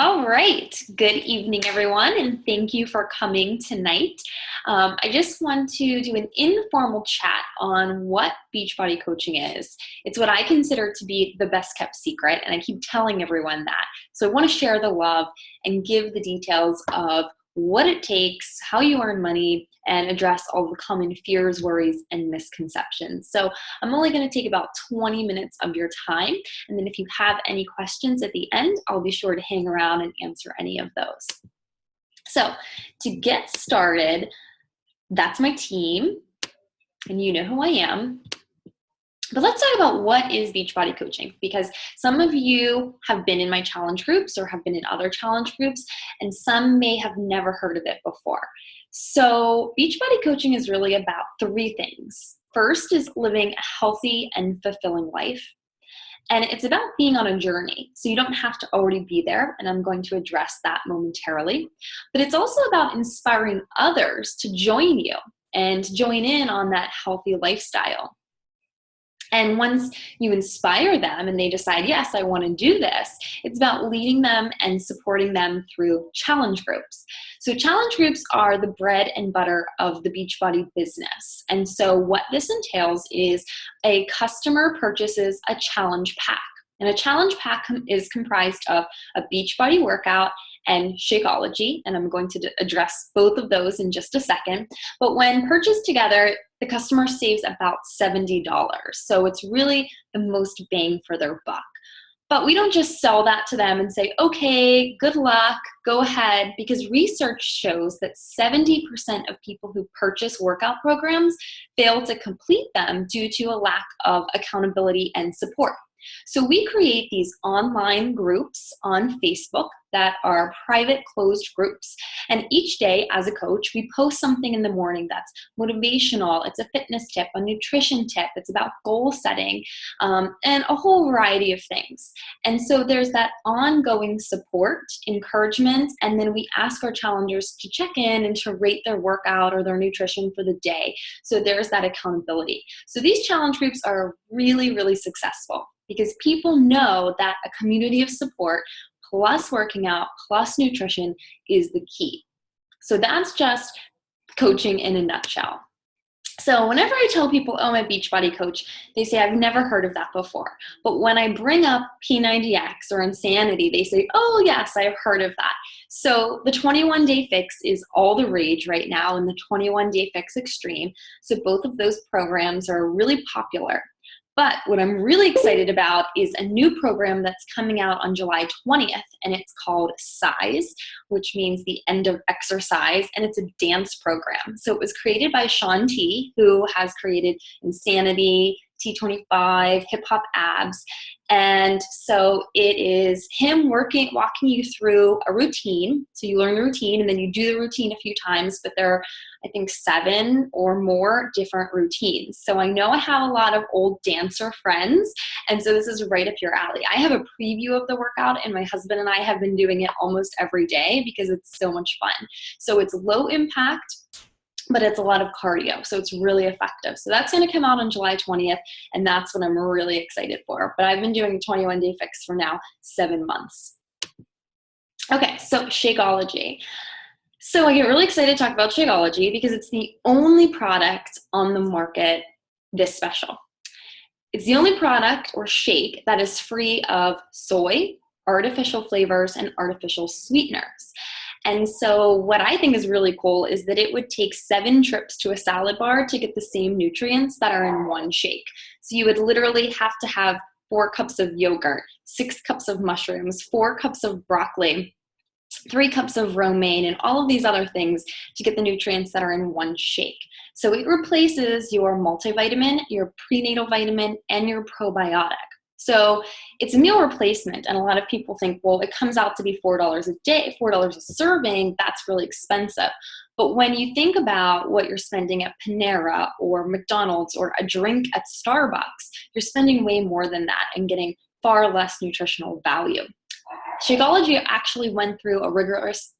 All right. Good evening, everyone, and thank you for coming tonight. I just want to do an informal chat on what Beachbody Coaching is. It's what I consider to be the best kept secret, and I keep telling everyone that. So I want to share the love and give the details of what it takes, how you earn money, and address all the common fears, worries, and misconceptions. So I'm only going to take about 20 minutes of your time. And then if you have any questions at the end, I'll be sure to hang around and answer any of those. So to get started, that's my team, and you know who I am. But let's talk about what is Beachbody Coaching, because some of you have been in my challenge groups or have been in other challenge groups, and some may have never heard of it before. So Beachbody Coaching is really about three things. First is living a healthy and fulfilling life. And it's about being on a journey. So you don't have to already be there, and I'm going to address that momentarily. But it's also about inspiring others to join you and join in on that healthy lifestyle. And once you inspire them and they decide, yes, I want to do this, it's about leading them and supporting them through challenge groups. So challenge groups are the bread and butter of the Beachbody business. And so what this entails is a customer purchases a challenge pack. And a challenge pack is comprised of a Beachbody workout and Shakeology, and I'm going to address both of those in just a second. But when purchased together, the customer saves about $70. So it's really the most bang for their buck. But we don't just sell that to them and say, okay, good luck, go ahead, because research shows that 70% of people who purchase workout programs fail to complete them due to a lack of accountability and support. So we create these online groups on Facebook that are private closed groups. And each day as a coach, we post something in the morning that's motivational. It's a fitness tip, a nutrition tip. It's about goal setting, and a whole variety of things. And so there's that ongoing support, encouragement, and then we ask our challengers to check in and to rate their workout or their nutrition for the day. So there's that accountability. So these challenge groups are really, really successful, because people know that a community of support plus working out plus nutrition is the key. So that's just coaching in a nutshell. So whenever I tell people, oh, I'm a Beachbody coach, they say, I've never heard of that before. But when I bring up P90X or Insanity, they say, oh, yes, I've heard of that. So the 21-Day Fix is all the rage right now, and the 21-Day Fix Extreme. So both of those programs are really popular. But what I'm really excited about is a new program that's coming out on July 20th, and it's called Size, which means the end of exercise, and it's a dance program. So it was created by Shaun T, who has created Insanity, T25, Hip Hop Abs. And so it is him walking you through a routine. So you learn the routine, and then you do the routine a few times, but there are, I think, 7 or more different routines. So I know I have a lot of old dancer friends, and so this is right up your alley. I have a preview of the workout, and my husband and I have been doing it almost every day because it's so much fun. So it's low impact, but it's a lot of cardio, so it's really effective. So that's going to come out on July 20th, and that's what I'm really excited for. But I've been doing the 21-Day Fix for now 7 months. Okay, so Shakeology. So I get really excited to talk about Shakeology because it's the only product on the market this special. It's the only product or shake that is free of soy, artificial flavors, and artificial sweeteners. And so what I think is really cool is that it would take 7 trips to a salad bar to get the same nutrients that are in one shake. So you would literally have to have 4 cups of yogurt, 6 cups of mushrooms, 4 cups of broccoli, 3 cups of romaine, and all of these other things to get the nutrients that are in one shake. So it replaces your multivitamin, your prenatal vitamin, and your probiotic. So it's a meal replacement, and a lot of people think, well, it comes out to be $4 a day, $4 a serving, that's really expensive. But when you think about what you're spending at Panera or McDonald's or a drink at Starbucks, you're spending way more than that and getting far less nutritional value. Shakeology actually went through a rigorous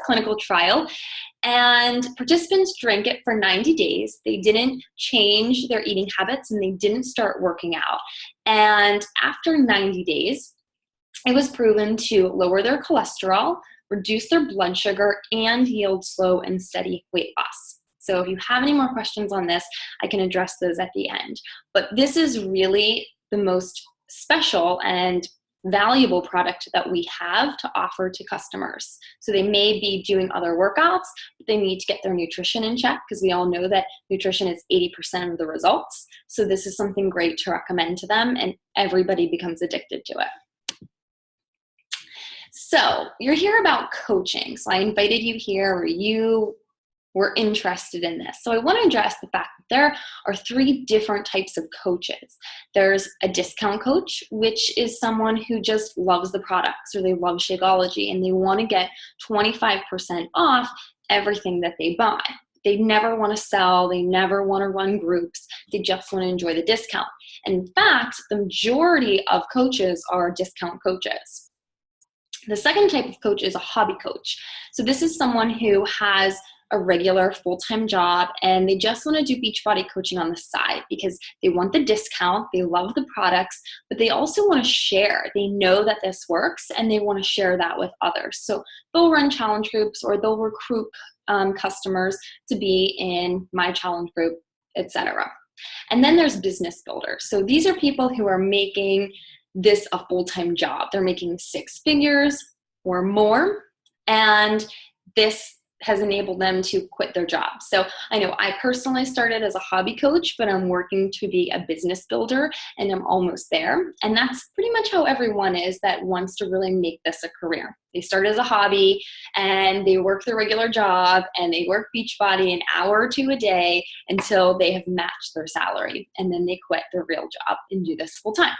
clinical trial, and participants drank it for 90 days. They didn't change their eating habits, and they didn't start working out. And after 90 days, It was proven to lower their cholesterol, reduce their blood sugar, and yield slow and steady weight loss. So if you have any more questions on this, I can address those at the end. But this is really the most special and valuable product that we have to offer to customers. So they may be doing other workouts, but they need to get their nutrition in check, because we all know that nutrition is 80% of the results. So this is something great to recommend to them, and everybody becomes addicted to it. So you're here about coaching. So I invited you here, or you were interested in this. So I want to address the fact that there are 3 different types of coaches. There's a discount coach, which is someone who just loves the products, or they love Shakeology and they want to get 25% off everything that they buy. They never want to sell, they never want to run groups, they just want to enjoy the discount. And in fact, the majority of coaches are discount coaches. The second type of coach is a hobby coach. So this is someone who has a regular full-time job and they just want to do Beachbody coaching on the side because they want the discount, they love the products, but they also want to share. They know that this works and they want to share that with others. So they'll run challenge groups, or they'll recruit customers to be in my challenge group, etc. And then there's business builders. So these are people who are making this a full-time job. They're making 6 figures or more, and this has enabled them to quit their job. So I know I personally started as a hobby coach, but I'm working to be a business builder and I'm almost there. And that's pretty much how everyone is that wants to really make this a career. They start as a hobby and they work their regular job and they work Beachbody an hour or 2 a day until they have matched their salary. And then they quit their real job and do this full time.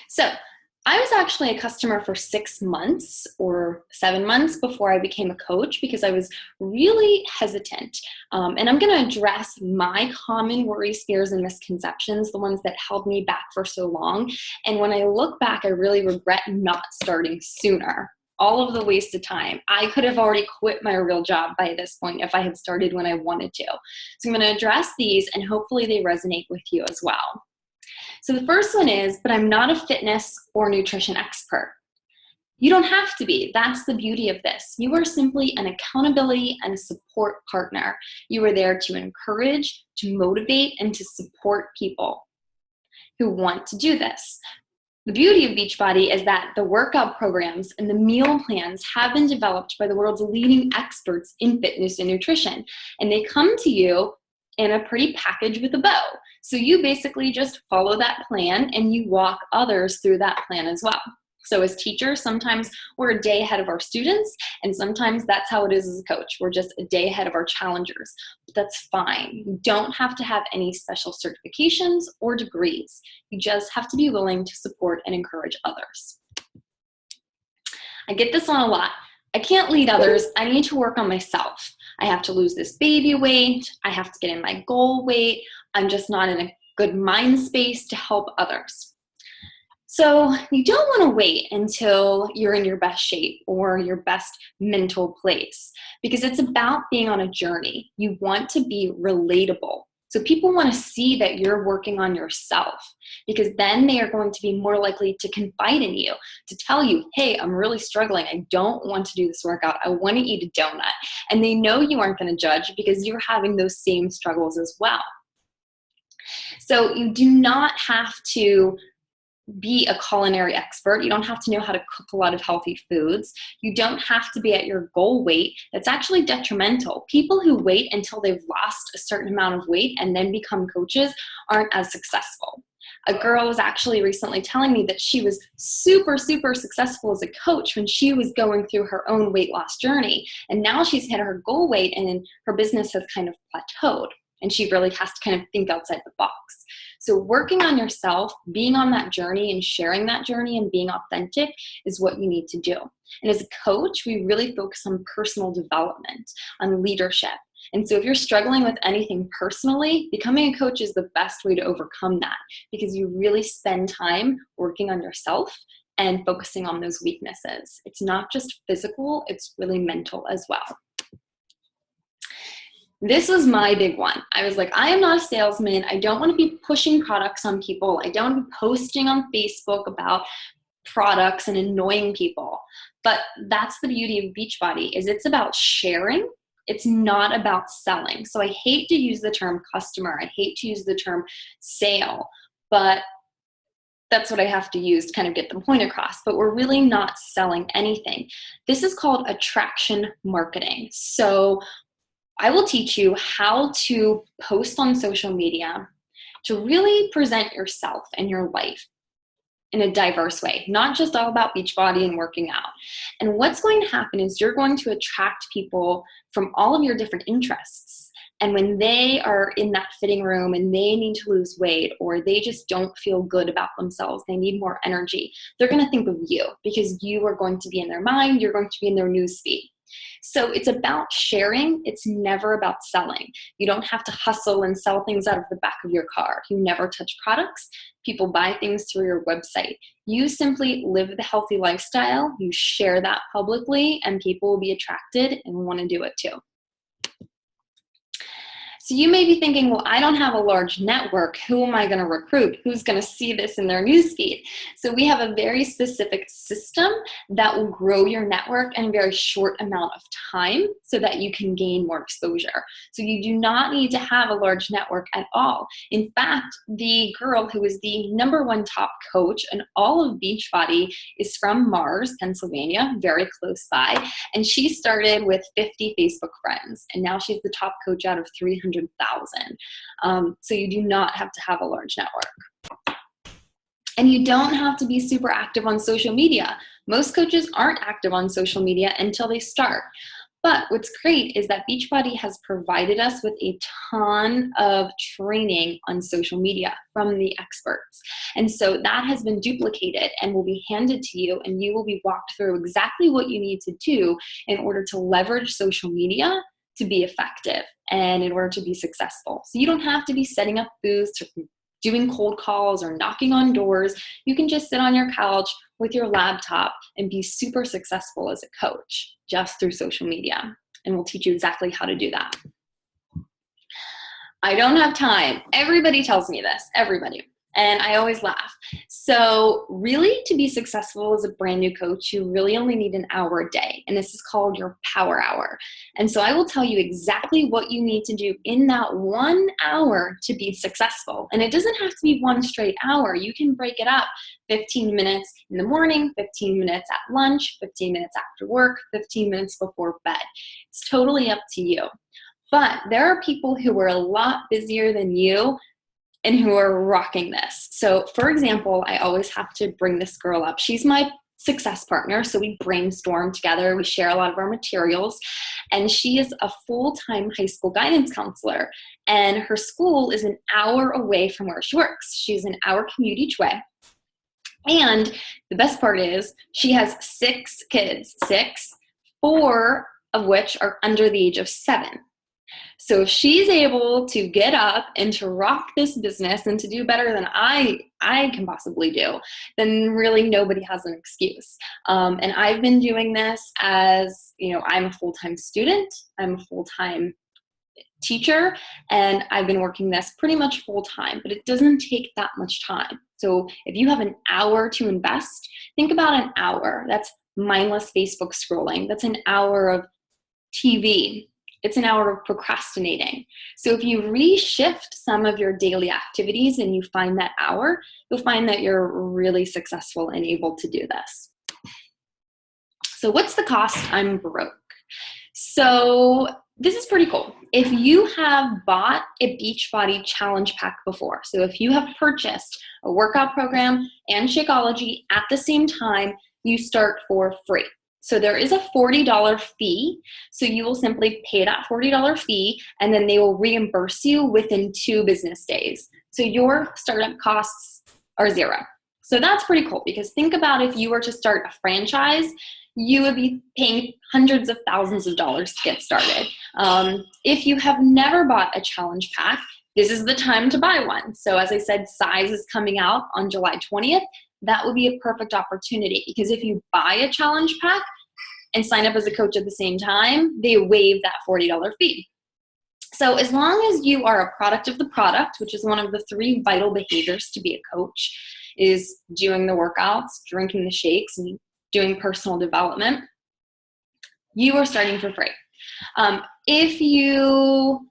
So I was actually a customer for 6 months or 7 months before I became a coach, because I was really hesitant. And I'm going to address my common worries, fears, and misconceptions, the ones that held me back for so long. And when I look back, I really regret not starting sooner. All of the wasted time. I could have already quit my real job by this point if I had started when I wanted to. So I'm going to address these and hopefully they resonate with you as well. So the first one is, but I'm not a fitness or nutrition expert. You don't have to be. That's the beauty of this. You are simply an accountability and a support partner. You are there to encourage, to motivate, and to support people who want to do this. The beauty of Beachbody is that the workout programs and the meal plans have been developed by the world's leading experts in fitness and nutrition, and they come to you in a pretty package with a bow. So you basically just follow that plan and you walk others through that plan as well. So as teachers, sometimes we're a day ahead of our students, and sometimes that's how it is as a coach. We're just a day ahead of our challengers. But that's fine. You don't have to have any special certifications or degrees. You just have to be willing to support and encourage others. I get this one a lot. I can't lead others. I need to work on myself. I have to lose this baby weight. I have to get in my goal weight. I'm just not in a good mind space to help others. So you don't want to wait until you're in your best shape or your best mental place, because it's about being on a journey. You want to be relatable. So people want to see that you're working on yourself, because then they are going to be more likely to confide in you, to tell you, hey, I'm really struggling. I don't want to do this workout. I want to eat a donut. And they know you aren't going to judge because you're having those same struggles as well. So you do not have to be a culinary expert. You don't have to know how to cook a lot of healthy foods. You don't have to be at your goal weight. That's actually detrimental. People who wait until they've lost a certain amount of weight and then become coaches aren't as successful. A girl was actually recently telling me that she was super, super successful as a coach when she was going through her own weight loss journey. And now she's hit her goal weight and her business has kind of plateaued. And she really has to kind of think outside the box. So working on yourself, being on that journey and sharing that journey and being authentic is what you need to do. And as a coach, we really focus on personal development, on leadership. And so if you're struggling with anything personally, becoming a coach is the best way to overcome that, because you really spend time working on yourself and focusing on those weaknesses. It's not just physical, it's really mental as well. This was my big one. I was like, I am not a salesman. I don't want to be pushing products on people. I don't want to be posting on Facebook about products and annoying people. But that's the beauty of Beachbody, is it's about sharing. It's not about selling. So I hate to use the term customer. I hate to use the term sale, but that's what I have to use to kind of get the point across. But we're really not selling anything. This is called attraction marketing. So I will teach you how to post on social media to really present yourself and your life in a diverse way, not just all about Beachbody and working out. And what's going to happen is you're going to attract people from all of your different interests. And when they are in that fitting room and they need to lose weight, or they just don't feel good about themselves, they need more energy, they're going to think of you, because you are going to be in their mind, you're going to be in their newsfeed. So it's about sharing. It's never about selling. You don't have to hustle and sell things out of the back of your car. You never touch products. People buy things through your website. You simply live the healthy lifestyle. You share that publicly, and people will be attracted and want to do it too. So you may be thinking, well, I don't have a large network. Who am I going to recruit? Who's going to see this in their newsfeed? So we have a very specific system that will grow your network in a very short amount of time so that you can gain more exposure. So you do not need to have a large network at all. In fact, the girl who is the #1 top coach in all of Beachbody is from Mars, Pennsylvania, very close by. And she started with 50 Facebook friends. And now she's the top coach out of 300,000. So you do not have to have a large network. And you don't have to be super active on social media. Most coaches aren't active on social media until they start. But what's great is that Beachbody has provided us with a ton of training on social media from the experts. And so that has been duplicated and will be handed to you, and you will be walked through exactly what you need to do in order to leverage social media to be effective and in order to be successful. So you don't have to be setting up booths or doing cold calls or knocking on doors. You can just sit on your couch with your laptop and be super successful as a coach just through social media. And we'll teach you exactly how to do that. I don't have time. Everybody tells me this, everybody. And I always laugh. So really, to be successful as a brand new coach, you really only need an hour a day. And this is called your power hour. And so I will tell you exactly what you need to do in that 1 hour to be successful. And it doesn't have to be one straight hour. You can break it up. 15 minutes in the morning, 15 minutes at lunch, 15 minutes after work, 15 minutes before bed. It's totally up to you. But there are people who are a lot busier than you and who are rocking this. So for example, I always have to bring this girl up. She's my success partner, so we brainstorm together, we share a lot of our materials, and she is a full-time high school guidance counselor, and her school is an hour away from where she works. She's an hour commute each way. And the best part is she has 6 kids, 4 of which are under the age of 7. So if she's able to get up and to rock this business and to do better than I can possibly do, then really nobody has an excuse. And I've been doing this as, I'm a full-time student, I'm a full-time teacher, and I've been working this pretty much full-time, but it doesn't take that much time. So if you have an hour to invest, think about an hour. That's mindless Facebook scrolling. That's an hour of TV. It's an hour of procrastinating. So if you reshift some of your daily activities and you find that hour, you'll find that you're really successful and able to do this. So what's the cost? I'm broke. So this is pretty cool. If you have bought a Beachbody challenge pack before, so if you have purchased a workout program and Shakeology at the same time, you start for free. So there is a $40 fee. So you will simply pay that $40 fee, and then they will reimburse you within 2 business days. So your startup costs are 0. So that's pretty cool, because think about if you were to start a franchise, you would be paying hundreds of thousands of dollars to get started. If you have never bought a challenge pack, this is the time to buy one. So as I said, Size is coming out on July 20th. That would be a perfect opportunity, because if you buy a challenge pack and sign up as a coach at the same time, they waive that $40 fee. So as long as you are a product of the product, which is one of the 3 vital behaviors to be a coach, is doing the workouts, drinking the shakes, and doing personal development, you are starting for free. If you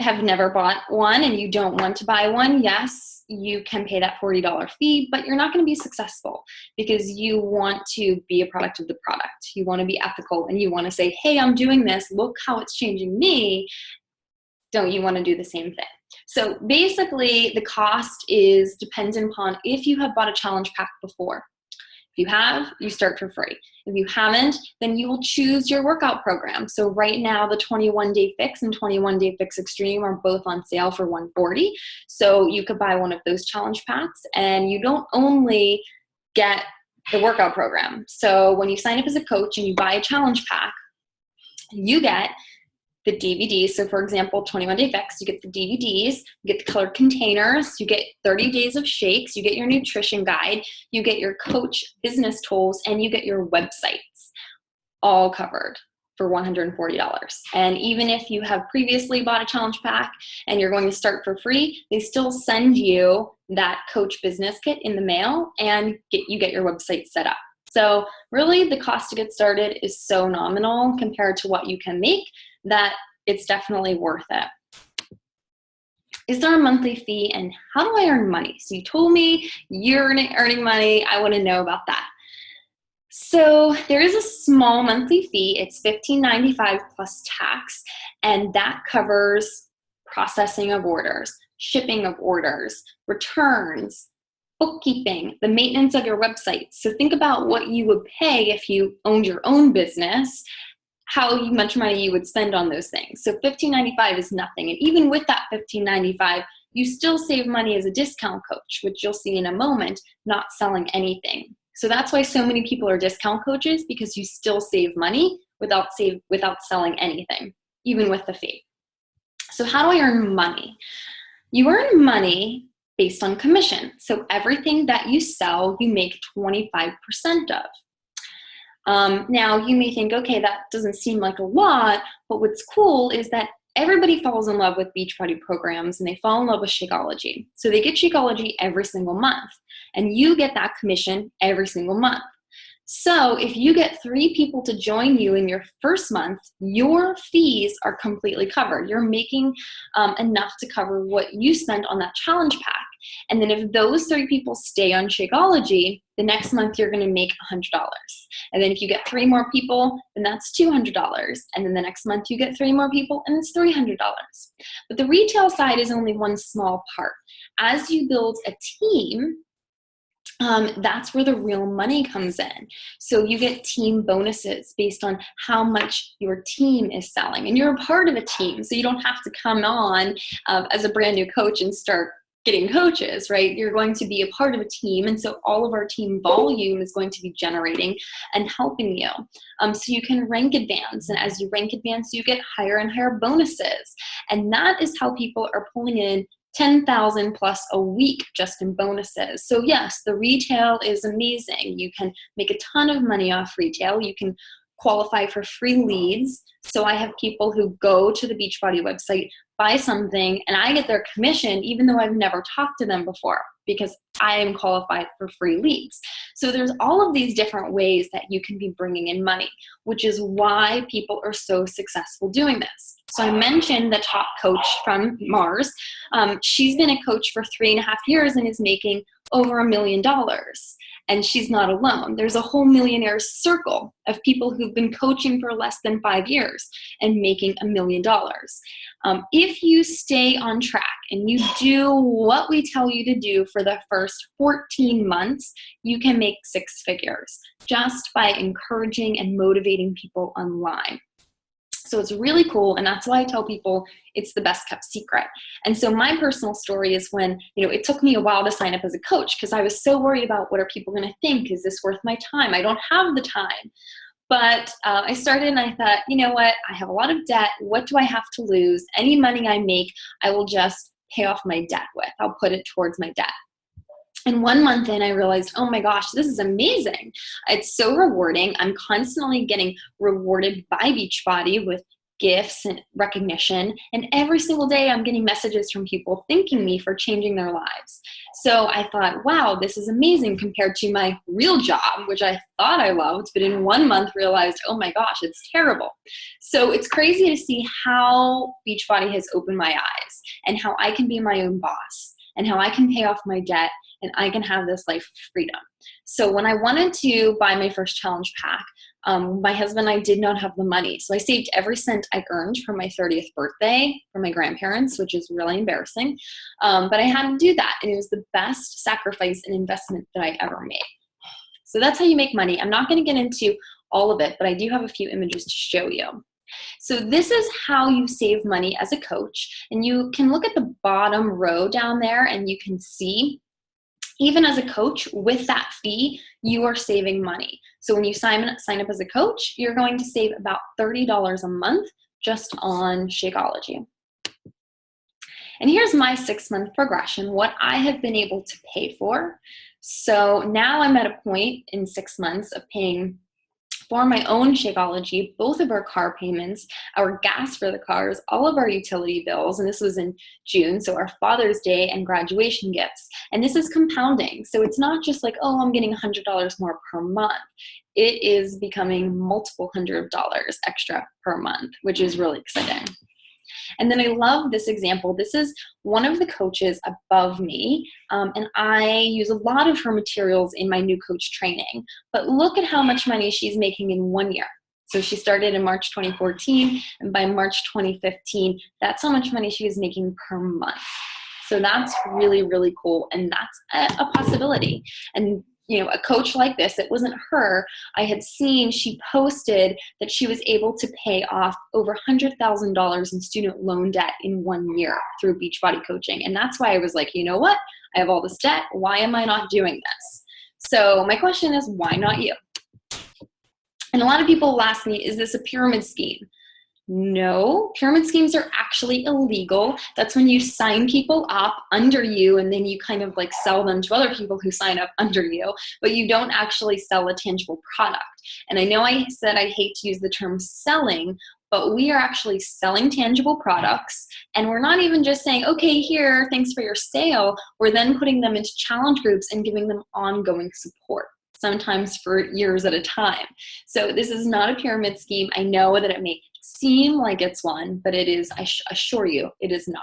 have never bought one and you don't want to buy one, yes, you can pay that $40 fee, but you're not going to be successful because you want to be a product of the product. You want to be ethical and you want to say, hey, I'm doing this. Look how it's changing me. Don't you want to do the same thing? So basically, the cost is dependent upon if you have bought a challenge pack before. If you have, you start for free. If you haven't, then you will choose your workout program. So right now, the 21-Day Fix and 21-Day Fix Extreme are both on sale for $140. So you could buy one of those challenge packs, and you don't only get the workout program. So when you sign up as a coach and you buy a challenge pack, you get the DVDs. So for example, 21-Day Fix, you get the DVDs, you get the colored containers, you get 30 days of shakes, you get your nutrition guide, you get your coach business tools, and you get your websites all covered for $140. And even if you have previously bought a challenge pack and you're going to start for free, they still send you that coach business kit in the mail and you get your website set up. So really the cost to get started is so nominal compared to what you can make that it's definitely worth it. Is there a monthly fee, and how do I earn money? So you told me you're earning money. I want to know about that. So there is a small monthly fee. It's $15.95 plus tax, and that covers processing of orders, shipping of orders, returns, bookkeeping, the maintenance of your website. So think about what you would pay if you owned your own business, how much money you would spend on those things. So $15.95 is nothing. And even with that $15.95, you still save money as a discount coach, which you'll see in a moment, not selling anything. So that's why so many people are discount coaches, because you still save money without selling anything, even with the fee. So how do I earn money? You earn money based on commission. So everything that you sell, you make 25% of. Now you may think, okay, that doesn't seem like a lot, but what's cool is that everybody falls in love with Beachbody programs and they fall in love with Shakeology. So they get Shakeology every single month and you get that commission every single month. So if you get 3 people to join you in your first month, your fees are completely covered. You're making enough to cover what you spent on that challenge pack. And then if those 3 people stay on Shakeology, the next month you're going to make $100. And then if you get 3 more people, then that's $200. And then the next month you get 3 more people and it's $300. But the retail side is only one small part. As you build a team, that's where the real money comes in. So you get team bonuses based on how much your team is selling. And you're a part of a team, so you don't have to come on as a brand new coach and start getting coaches, right? You're going to be a part of a team, and so all of our team volume is going to be generating and helping you. So you can rank advance, and as you rank advance, you get higher and higher bonuses. And that is how people are pulling in $10,000 plus a week just in bonuses. So yes, the retail is amazing. You can make a ton of money off retail. You can qualify for free leads. So I have people who go to the Beachbody website, buy something, and I get their commission even though I've never talked to them before because I am qualified for free leads. So there's all of these different ways that you can be bringing in money, which is why people are so successful doing this. So I mentioned the top coach from Mars. She's been a coach for 3.5 years and is making over $1 million. And she's not alone. There's a whole millionaire circle of people who've been coaching for less than 5 years and making $1 million. If you stay on track and you do what we tell you to do for the first 14 months, you can make 6 figures just by encouraging and motivating people online. So it's really cool, and that's why I tell people it's the best kept secret. And so my personal story is when, it took me a while to sign up as a coach because I was so worried about what are people going to think? Is this worth my time? I don't have the time. But I started and I thought, you know what? I have a lot of debt. What do I have to lose? Any money I make, I will just pay off my debt with. I'll put it towards my debt. And 1 month in, I realized, oh my gosh, this is amazing. It's so rewarding. I'm constantly getting rewarded by Beachbody with gifts and recognition. And every single day I'm getting messages from people thanking me for changing their lives. So I thought, wow, this is amazing compared to my real job, which I thought I loved, but in 1 month realized, oh my gosh, it's terrible. So it's crazy to see how Beachbody has opened my eyes and how I can be my own boss and how I can pay off my debt and I can have this life of freedom. So when I wanted to buy my first challenge pack, my husband and I did not have the money. So I saved every cent I earned for my 30th birthday from my grandparents, which is really embarrassing. But I had to do that. And it was the best sacrifice and investment that I ever made. So that's how you make money. I'm not going to get into all of it, but I do have a few images to show you. So this is how you save money as a coach. And you can look at the bottom row down there and you can see, even as a coach, with that fee, you are saving money. So when you sign up as a coach, you're going to save about $30 a month just on Shakeology. And here's my 6-month progression, what I have been able to pay for. So now I'm at a point in 6 months of paying for my own Shakeology, both of our car payments, our gas for the cars, all of our utility bills, and this was in June, so our Father's Day and graduation gifts. And this is compounding. So it's not just like, oh, I'm getting $100 more per month. It is becoming multiple $100 extra per month, which is really exciting. And then I love this example. This is one of the coaches above me, and I use a lot of her materials in my new coach training. But look at how much money she's making in 1 year. So she started in March 2014, and by March 2015, that's how much money she was making per month. So that's really, really cool, and that's a possibility. And you know, a coach like this, it wasn't her. I had seen she posted that she was able to pay off over $100,000 in student loan debt in 1 year through Beachbody Coaching. And that's why I was like, you know what? I have all this debt. Why am I not doing this? So my question is, why not you? And a lot of people will ask me, is this a pyramid scheme? No, pyramid schemes are actually illegal. That's when you sign people up under you and then you kind of like sell them to other people who sign up under you, but you don't actually sell a tangible product. And I know I said I hate to use the term selling, but we are actually selling tangible products, and we're not even just saying, okay, here, thanks for your sale. We're then putting them into challenge groups and giving them ongoing support, sometimes for years at a time. So this is not a pyramid scheme. I know that it may seem like it's one, but it is, I assure you, it is not.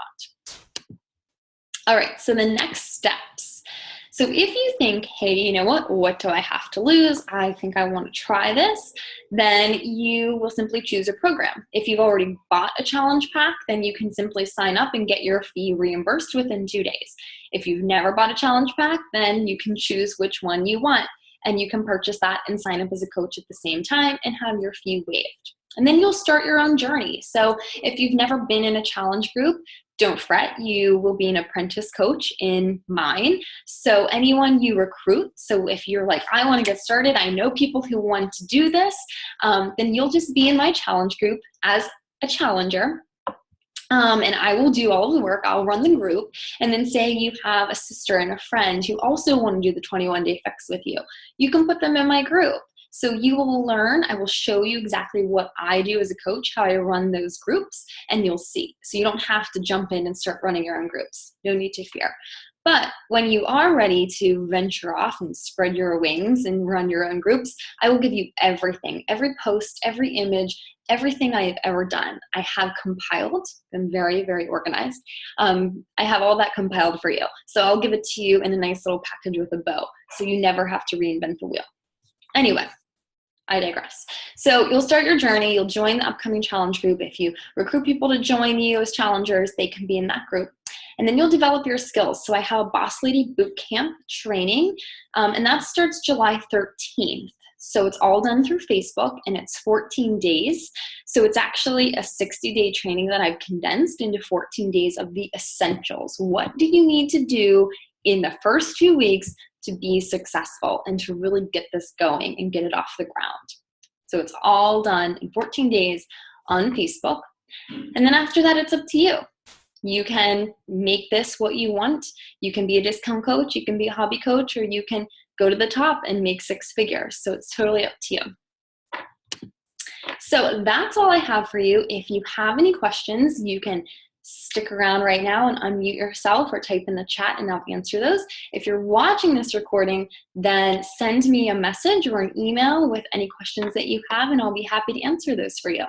All right, so the next steps. So if you think, hey, you know what do I have to lose? I think I want to try this, then you will simply choose a program. If you've already bought a challenge pack, then you can simply sign up and get your fee reimbursed within 2 days. If you've never bought a challenge pack, then you can choose which one you want, and you can purchase that and sign up as a coach at the same time and have your fee waived. And then you'll start your own journey. So if you've never been in a challenge group, don't fret, you will be an apprentice coach in mine. So anyone you recruit, so if you're like, I want to get started, I know people who want to do this, then you'll just be in my challenge group as a challenger. And I will do all of the work. I'll run the group. And then say you have a sister and a friend who also want to do the 21-day fix with you. You can put them in my group. So you will learn, I will show you exactly what I do as a coach, how I run those groups, and you'll see. So you don't have to jump in and start running your own groups. No need to fear. But when you are ready to venture off and spread your wings and run your own groups, I will give you everything, every post, every image, everything I have ever done. I have compiled. I'm very, very organized. I have all that compiled for you. So I'll give it to you in a nice little package with a bow, so you never have to reinvent the wheel. Anyway, I digress. So you'll start your journey. You'll join the upcoming challenge group. If you recruit people to join you as challengers, they can be in that group. And then you'll develop your skills. So I have a Boss Lady Bootcamp training, and that starts July 13th. So it's all done through Facebook, and it's 14 days. So it's actually a 60-day training that I've condensed into 14 days of the essentials. What do you need to do in the first 2 weeks to be successful and to really get this going and get it off the ground? So it's all done in 14 days on Facebook. And then after that, it's up to you. You can make this what you want. You can be a discount coach, you can be a hobby coach, or you can go to the top and make 6 figures. So it's totally up to you. So that's all I have for you. If you have any questions, you can stick around right now and unmute yourself or type in the chat and I'll answer those. If you're watching this recording, then send me a message or an email with any questions that you have and I'll be happy to answer those for you.